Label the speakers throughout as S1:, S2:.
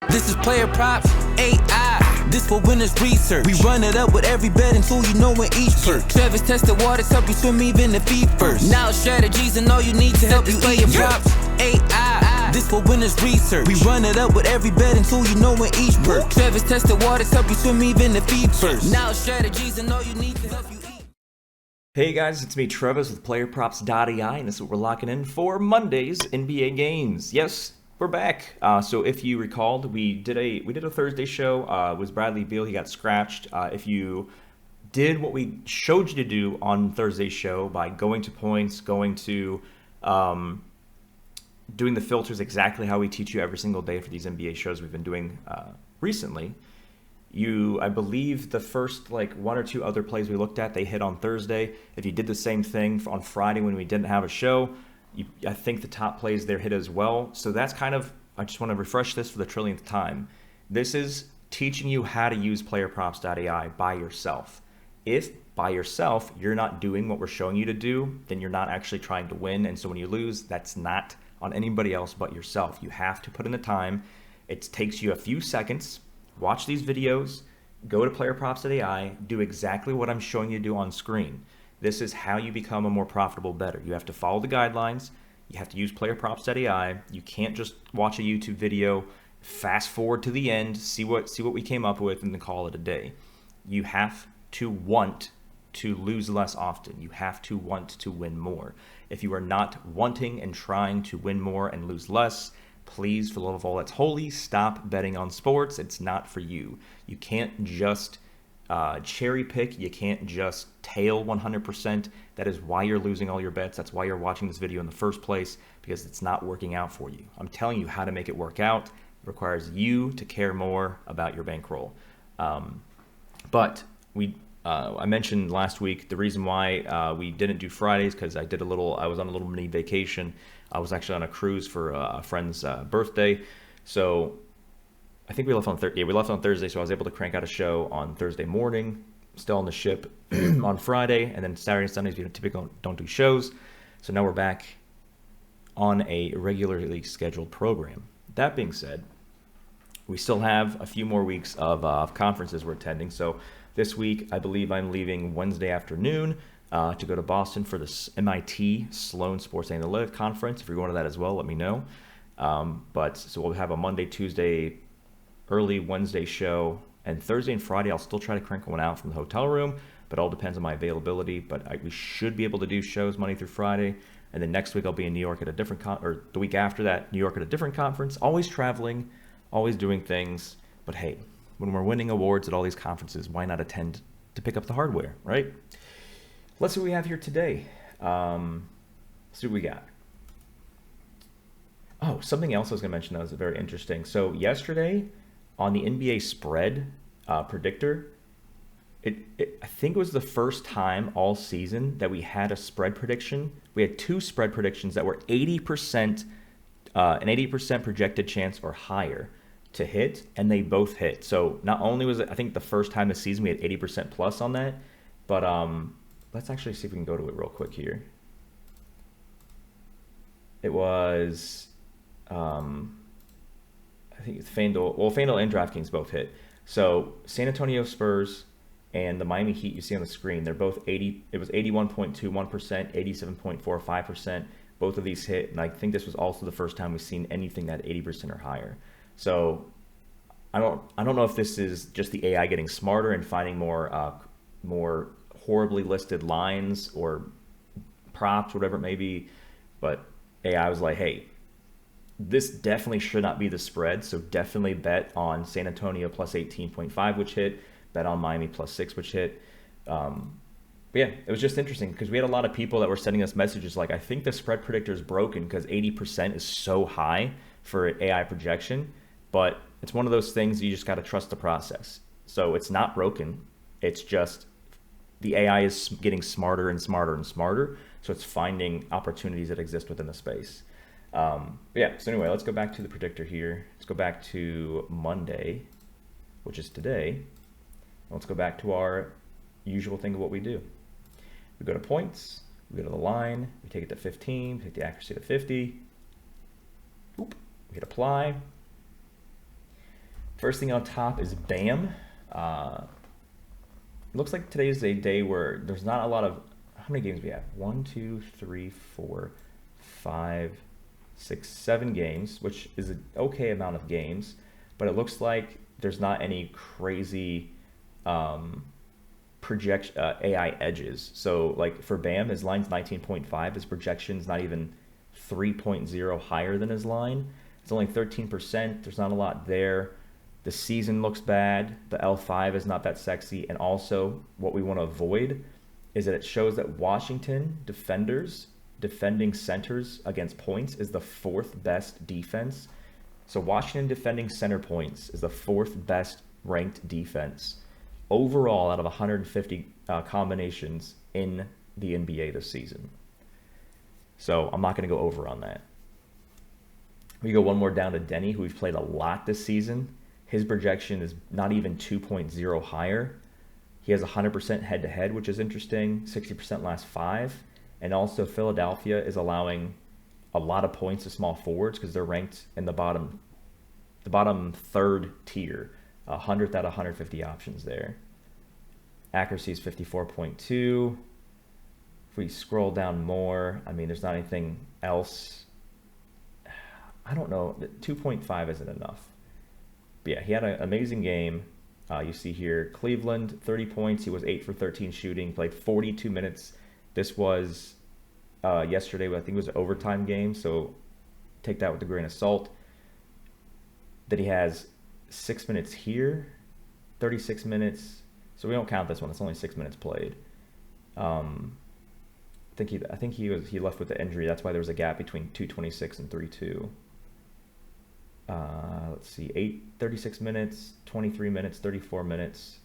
S1: This is PlayerProps.ai. This for winners research. We run it up with every betting tool you know in each perk. Travis tested waters, help you swim even if feet first. Now strategies and all you need to help you PlayerProps.ai. This for winners research. We run it up with every betting tool you know in each perk. Travis tested waters, help you swim even if feet first. Now strategies and all you need to help you eat.
S2: Hey guys, it's me Travis with PlayerProps.ai, and this is what we're locking in for Monday's NBA games. Yes, we're back. So if you recalled, we did a Thursday show. It was Bradley Beal. He got scratched. If you did what we showed you to do on Thursday's show by going to points, going to doing the filters exactly how we teach you every single day for these NBA shows we've been doing recently. I believe the first one or two other plays we looked at, they hit on Thursday. If you did the same thing on Friday when we didn't have a show, I think the top plays there hit as well. So that's I just want to refresh this for the trillionth time. This is teaching you how to use PlayerProps.ai by yourself. If by yourself you're not doing what we're showing you to do, then you're not actually trying to win. And so when you lose, that's not on anybody else but yourself. You have to put in the time. It takes you a few seconds. Watch these videos, go to PlayerProps.ai, do exactly what I'm showing you to do on screen. This is how you become a more profitable bettor. You have to follow the guidelines. You have to use PlayerProps.ai. You can't just watch a YouTube video, fast forward to the end, see what we came up with, and then call it a day. You have to want to lose less often. You have to want to win more. If you are not wanting and trying to win more and lose less, please, for the love of all that's holy, stop betting on sports. It's not for you. You can't just cherry pick. You can't just tail 100%. That is why you're losing all your bets. That's why you're watching this video in the first place, because it's not working out for you. I'm telling you how to make it work out. It requires you to care more about your bankroll. But I mentioned last week the reason why we didn't do Fridays, because I was on a little mini vacation. I was actually on a cruise for a friend's birthday. So I think we left on Thursday. Yeah, we left on Thursday, so I was able to crank out a show on Thursday morning, still on the ship on Friday, and then Saturday and Sundays we typically don't do shows. So now we're back on a regularly scheduled program. That being said, we still have a few more weeks of conferences we're attending. So this week, I believe I'm leaving Wednesday afternoon to go to Boston for the MIT Sloan Sports Analytics Conference. If you're going to that as well, let me know. So we'll have a Monday, Tuesday, early Wednesday show, and Thursday and Friday I'll still try to crank one out from the hotel room, but it all depends on my availability. But we should be able to do shows Monday through Friday, and then next week I'll be in New York at a different or the week after that, New York at a different conference. Always traveling, always doing things. But hey, when we're winning awards at all these conferences, why not attend to pick up the hardware, right? Let's see what we have here today. Let's see what we got. Oh, something else I was going to mention that was very interesting. So yesterday on the NBA spread predictor, I think it was the first time all season that we had a spread prediction. We had two spread predictions that were 80%, an 80% projected chance or higher to hit, and they both hit. So not only was it, I think, the first time this season we had 80% plus on that, but let's actually see if we can go to it real quick here. It was, I think it's FanDuel and DraftKings both hit. So San Antonio Spurs and the Miami Heat you see on the screen, they're both 80. It was 81.21%, 87.45%. Both of these hit, and I think this was also the first time we've seen anything that 80% or higher. So I don't know if this is just the AI getting smarter and finding more horribly listed lines or props, whatever it may be, but AI was like, hey, this definitely should not be the spread, so definitely bet on San Antonio plus 18.5, which hit, bet on Miami plus 6, which hit. But yeah, it was just interesting because we had a lot of people that were sending us messages like, I think the spread predictor is broken because 80% is so high for AI projection, but it's one of those things you just got to trust the process. So it's not broken, it's just the AI is getting smarter and smarter and smarter, so it's finding opportunities that exist within the space. Yeah, so anyway, let's go back to the predictor here. Let's go back to Monday, which is today. Let's go back to our usual thing of what we do. We go to points, we go to the line, we take it to 15, take the accuracy to 50. Oop, we hit apply. First thing on top is Bam. Looks like today is a day where there's not a lot of, how many games we have? 1, 2, 3, 4, 5, 6, 7 games, which is an okay amount of games, but it looks like there's not any crazy projection AI edges. So like for Bam, his line's 19.5, his projection's not even 3.0 higher than his line. It's only 13%. There's not a lot there. The season looks bad. The L5 is not that sexy. And also what we want to avoid is that it shows that Washington defending centers against points is the 4th best defense. So Washington defending center points is the 4th best ranked defense overall out of 150 combinations in the NBA this season. So I'm not going to go over on that. We go one more down to Denny, who we've played a lot this season. His projection is not even 2.0 higher. He has 100% head-to-head, which is interesting, 60% last 5. And also Philadelphia is allowing a lot of points to small forwards because they're ranked in the bottom 3rd tier, 100th out of 150 options there. Accuracy is 54.2. If we scroll down more, I mean, there's not anything else. I don't know, 2.5 isn't enough. But yeah, he had an amazing game. You see here, Cleveland, 30 points. He was 8 for 13 shooting, played 42 minutes. This was yesterday, I think it was an overtime game, so take that with a grain of salt. That he has 6 minutes here, 36 minutes. So we don't count this one. It's only 6 minutes played. I think he left with the injury. That's why there was a gap between 2:26 and 3:2. Let's see, 36 minutes, 23 minutes, 34 minutes.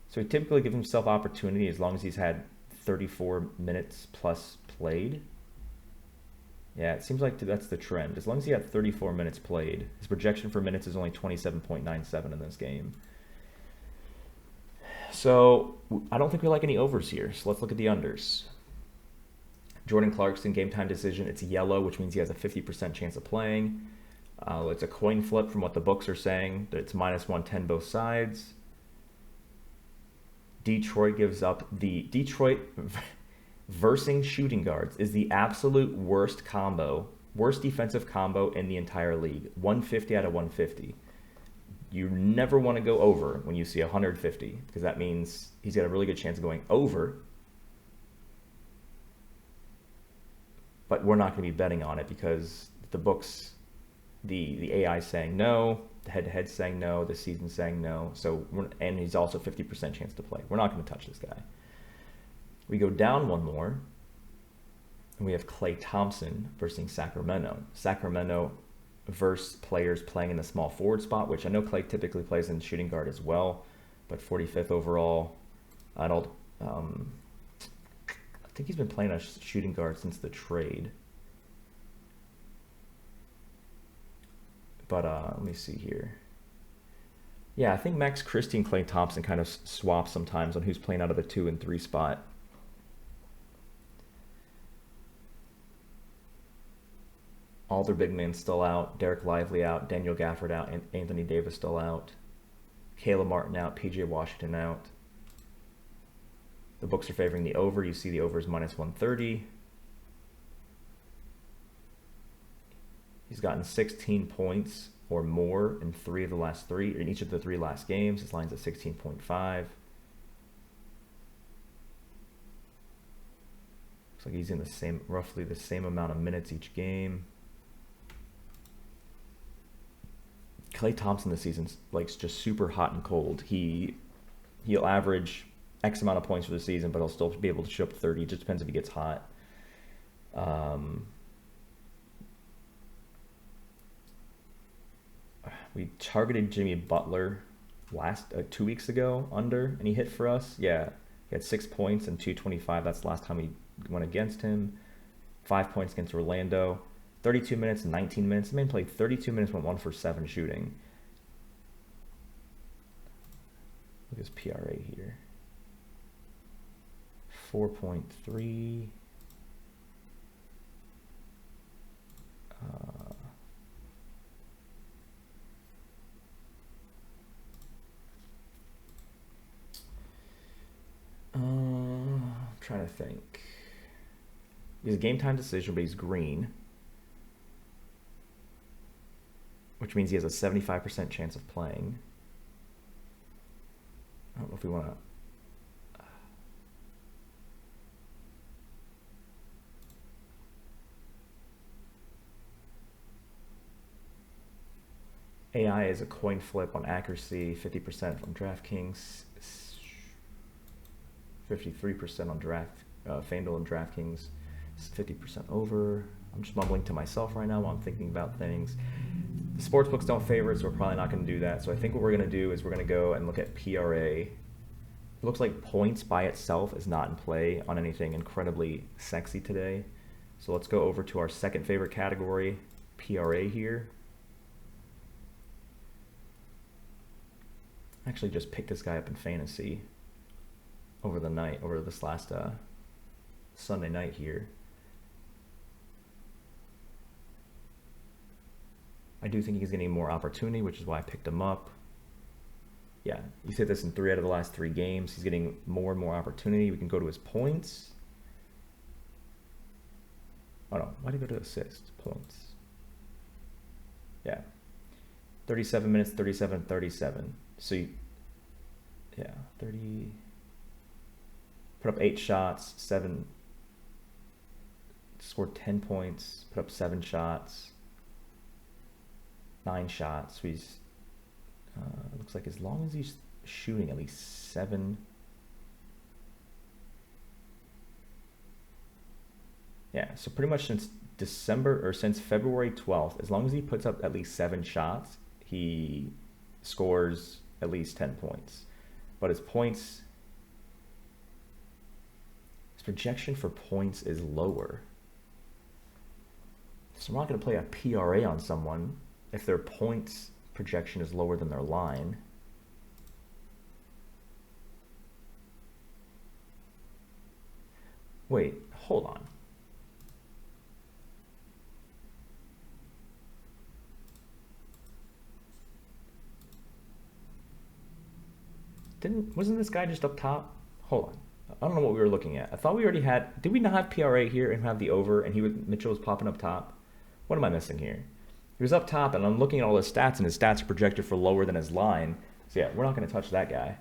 S2: So he typically gives himself opportunity as long as he's had 34 minutes plus played. Yeah, it seems like that's the trend. As long as he had 34 minutes played, his projection for minutes is only 27.97 in this game. So I don't think we like any overs here. So let's look at the unders. Jordan Clarkson, game time decision. It's yellow, which means he has a 50% chance of playing. It's a coin flip from what the books are saying. It's -110 both sides. Detroit gives up Detroit versing shooting guards is the absolute worst defensive combo in the entire league. 150 out of 150. You never want to go over when you see 150 because that means he's got a really good chance of going over. But we're not going to be betting on it because the books, the AI is saying no, the head-to-head saying no, the season's saying no. So and he's also 50% chance to play. We're not going to touch this guy. We go down one more, and we have Klay Thompson versus Sacramento. Sacramento versus players playing in the small forward spot, which I know Klay typically plays in shooting guard as well, but 45th overall. I think he's been playing a shooting guard since the trade. But let me see here. Yeah, I think Max Christie and Klay Thompson kind of swap sometimes on who's playing out of the 2 and 3 spot. All their big men still out. Derek Lively out. Daniel Gafford out. And Anthony Davis still out. Caleb Martin out. PJ Washington out. The books are favoring the over. You see the over is -130. He's gotten 16 points or more in in each of the 3 last games. His line's at 16.5. Looks like he's in roughly the same amount of minutes each game. Klay Thompson this season's just super hot and cold. He'll average X amount of points for the season, but he'll still be able to show up 30. It just depends if he gets hot. We targeted Jimmy Butler 2 weeks ago under, and he hit for us. Yeah, he had 6 points and 225. That's the last time we went against him. 5 points against Orlando. 32 minutes and 19 minutes. The man played 32 minutes, went 1 for 7 shooting. Look at his PRA here. 4.3. trying to think. He's a game time decision, but he's green, which means he has a 75% chance of playing. I don't know if we want to. AI is a coin flip on accuracy, 50% from DraftKings, 53% on FanDuel and DraftKings, 50% over. I'm just mumbling to myself right now while I'm thinking about things. The sportsbooks don't favor it, so we're probably not going to do that. So I think what we're going to do is we're going to go and look at PRA. It looks like points by itself is not in play on anything incredibly sexy today. So let's go over to our second favorite category, PRA here. I actually just picked this guy up in fantasy over the night, over this last Sunday night here. I do think he's getting more opportunity, which is why I picked him up. Yeah, you said this in 3 out of the last 3 games. He's getting more and more opportunity. We can go to his points. Oh no, why did he go to assists? Points. Yeah. 37 minutes, 37, 37. So you, yeah, 30, put up 8 shots, 7, scored 10 points, put up 7 shots, 9 shots. So he's, looks like as long as he's shooting at least 7. Yeah, so pretty much since since February 12th, as long as he puts up at least 7 shots, he scores at least 10 points. But his projection for points is lower. So I'm not going to play a PRA on someone if their points projection is lower than their line. Wait, hold on. Wasn't this guy just up top? Hold on. I don't know what we were looking at. I thought we already had, did we not have PRA here and have the over and Mitchell was popping up top? What am I missing here? He was up top and I'm looking at all his stats and his stats are projected for lower than his line. So yeah, we're not going to touch that guy.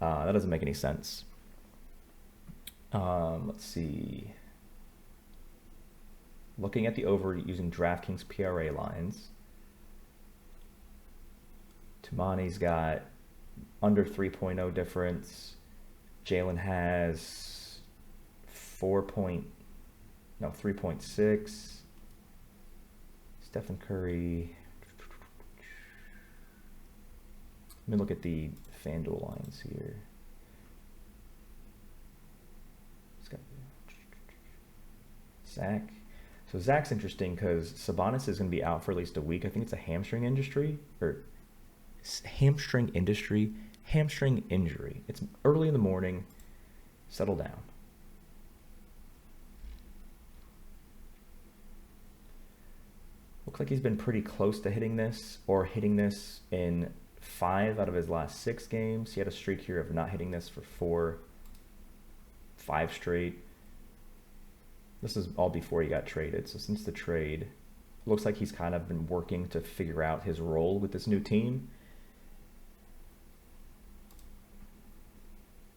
S2: That doesn't make any sense. Let's see. Looking at the over using DraftKings PRA lines. Tamani's got under 3.0 difference. Jalen has 3.6. Stephen Curry. Let me look at the FanDuel lines here. Zach. So Zach's interesting because Sabonis is going to be out for at least a week. I think it's a hamstring injury. Hamstring injury. It's early in the morning. Settle down. Looks like he's been pretty close to hitting this in 5 out of his last 6 games. He had a streak here of not hitting this for 5 straight. This is all before he got traded. So since the trade, looks like he's kind of been working to figure out his role with this new team.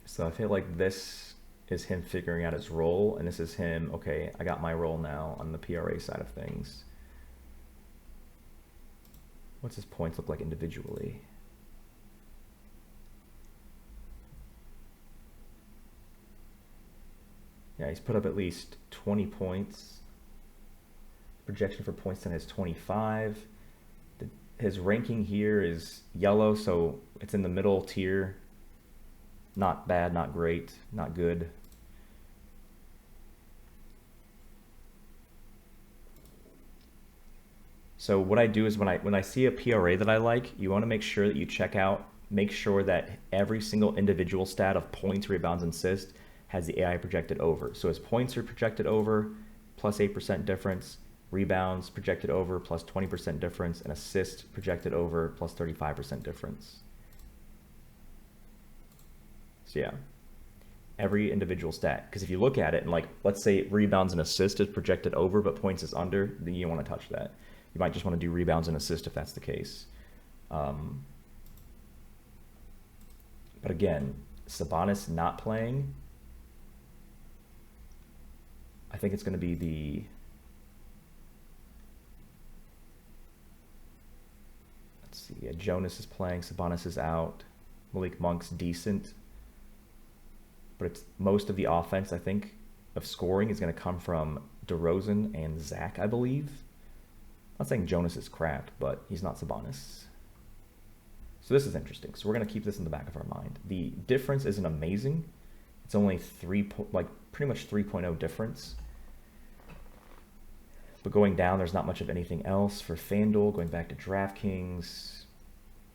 S2: So I feel like this is him figuring out his role, and this is him, okay, I got my role now on the PRA side of things. What's his points look like individually? Yeah, he's put up at least 20 points. Projection for points 10 has 25. His ranking here is yellow, so it's in the middle tier. Not bad, not great, not good. So what I do is when I see a PRA that I like, you want to make sure that you make sure that every single individual stat of points, rebounds, and assists has the AI projected over. So his points are projected over, plus 8% difference, rebounds projected over, plus 20% difference, and assists projected over, plus 35% difference. So yeah, every individual stat. Because if you look at it and like, let's say rebounds and assists is projected over, but points is under, then you don't want to touch that. You might just want to do rebounds and assists if that's the case. But again, Sabonis not playing, I think it's going to be the, let's see, yeah, Jonas is playing, Sabonis is out, Malik Monk's decent, but it's most of the offense, I think, of scoring is going to come from DeRozan and Zach, I believe. I'm not saying Jonas is crap, but he's not Sabonis. So this is interesting. So we're going to keep this in the back of our mind. The difference isn't amazing. It's only pretty much 3.0 difference. But going down, there's not much of anything else for FanDuel, going back to DraftKings.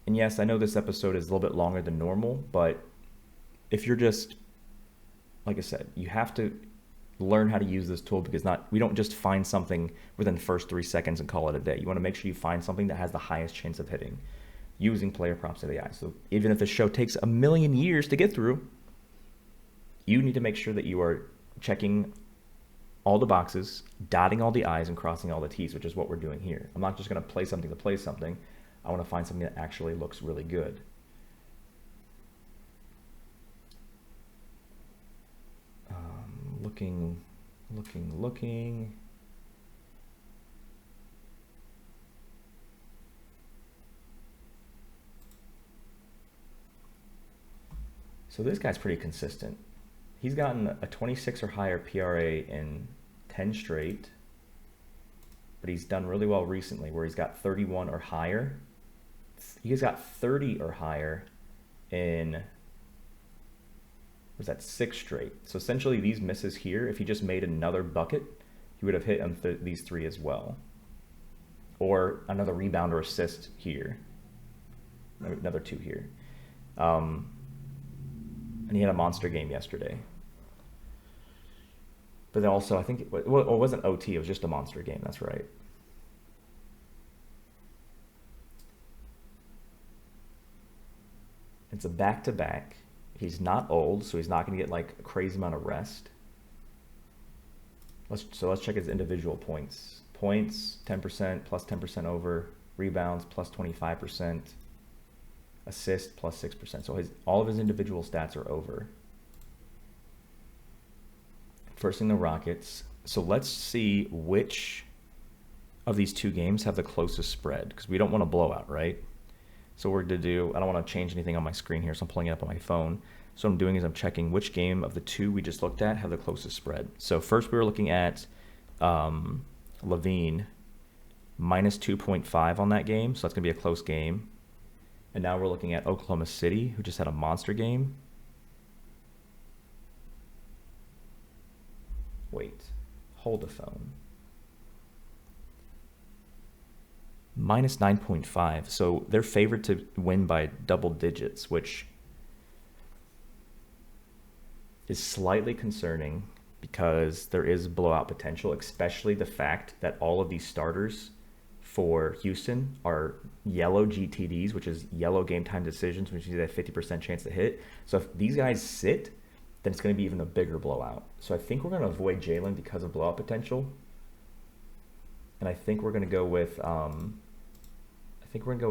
S2: And yes, I know this episode is a little bit longer than normal, but if you're just, like I said, you have to learn how to use this tool, because we don't just find something within the first 3 seconds and call it a day. You want to make sure you find something that has the highest chance of hitting using PlayerProps.ai. So even if the show takes a million years to get through, you need to make sure that you are checking all the boxes, dotting all the I's and crossing all the T's, which is what we're doing here. I'm not just going to play something to play something. I want to find something that actually looks really good. Looking. So this guy's pretty consistent. He's gotten a 26 or higher PRA in 10 straight, but he's done really well recently where he's got 31 or higher. He's got 30 or higher in, was that 6 straight? So essentially these misses here, if he just made another bucket, he would have hit on these 3 as well. Or another rebound or assist here. Another 2 here. And he had a monster game yesterday. But then also, I think, it wasn't OT, it was just a monster game, that's right. It's a back-to-back. He's not old, so he's not going to get like a crazy amount of rest. So let's check his individual points. Points, 10%, plus 10% over. Rebounds, plus 25%. Assist, plus 6%. So all of his individual stats are over. First thing, the Rockets. So let's see which of these 2 games have the closest spread, because we don't want a blowout, right? So what we're going to do, I don't want to change anything on my screen here, so I'm pulling it up on my phone. So what I'm doing is I'm checking which game of the 2 we just looked at have the closest spread. So first we were looking at Levine minus 2.5 on that game, so that's going to be a close game. And now we're looking at Oklahoma City, who just had a monster game. Wait, hold the phone. Minus 9.5, so they're favored to win by double digits, which is slightly concerning because there is blowout potential, especially the fact that all of these starters for Houston are yellow GTDs, which is yellow game time decisions, which means they have 50% chance to hit. So if these guys sit, then it's going to be even a bigger blowout. So I think we're going to avoid Jalen because of blowout potential. And I think we're going to go with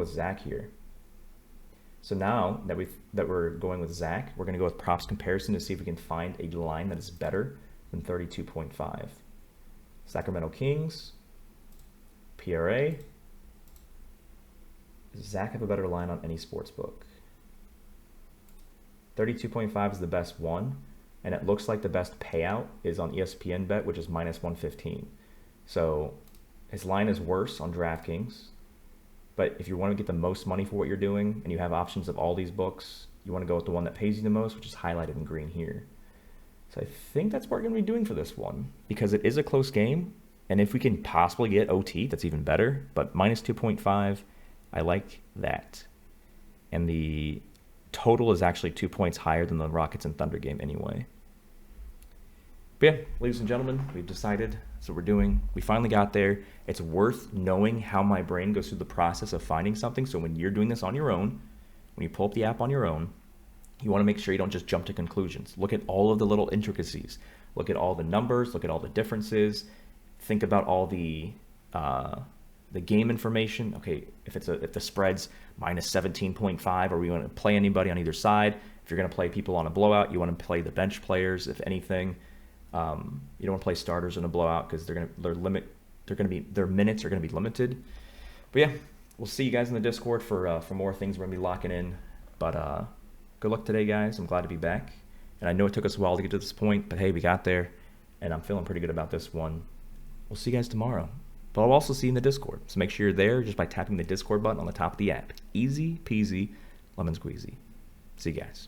S2: Zach here. So now that we're going with Zach, we're going to go with props comparison to see if we can find a line that is better than 32.5. Sacramento Kings, PRA. Does Zach have a better line on any sports book? 32.5 is the best one, and it looks like the best payout is on ESPN Bet, which is minus 115. So his line is worse on DraftKings, but if you want to get the most money for what you're doing and you have options of all these books, you want to go with the one that pays you the most, which is highlighted in green here. So I think that's what we're going to be doing for this one, because it is a close game, and if we can possibly get OT, that's even better, but minus 2.5, I like that. And the total is actually 2 points higher than the Rockets and Thunder game anyway. But yeah, ladies and gentlemen, we've decided that's what we're doing. We finally got there. It's worth knowing how my brain goes through the process of finding something. So when you're doing this on your own, when you pull up the app on your own, You want to make sure you don't just jump to conclusions. Look at all of the little intricacies. Look at all the numbers. Look at all the differences. Think about all the game information. Okay, if the spread's minus 17.5, or we want to play anybody on either side. If you're going to play people on a blowout, you want to play the bench players. If anything, you don't want to play starters in a blowout because their minutes are going to be limited. But yeah, we'll see you guys in the Discord for more things we're going to be locking in. But good luck today, guys. I'm glad to be back. And I know it took us a while to get to this point, but hey, we got there. And I'm feeling pretty good about this one. We'll see you guys tomorrow. But I'll also see you in the Discord. So make sure you're there just by tapping the Discord button on the top of the app. Easy peasy, lemon squeezy. See you guys.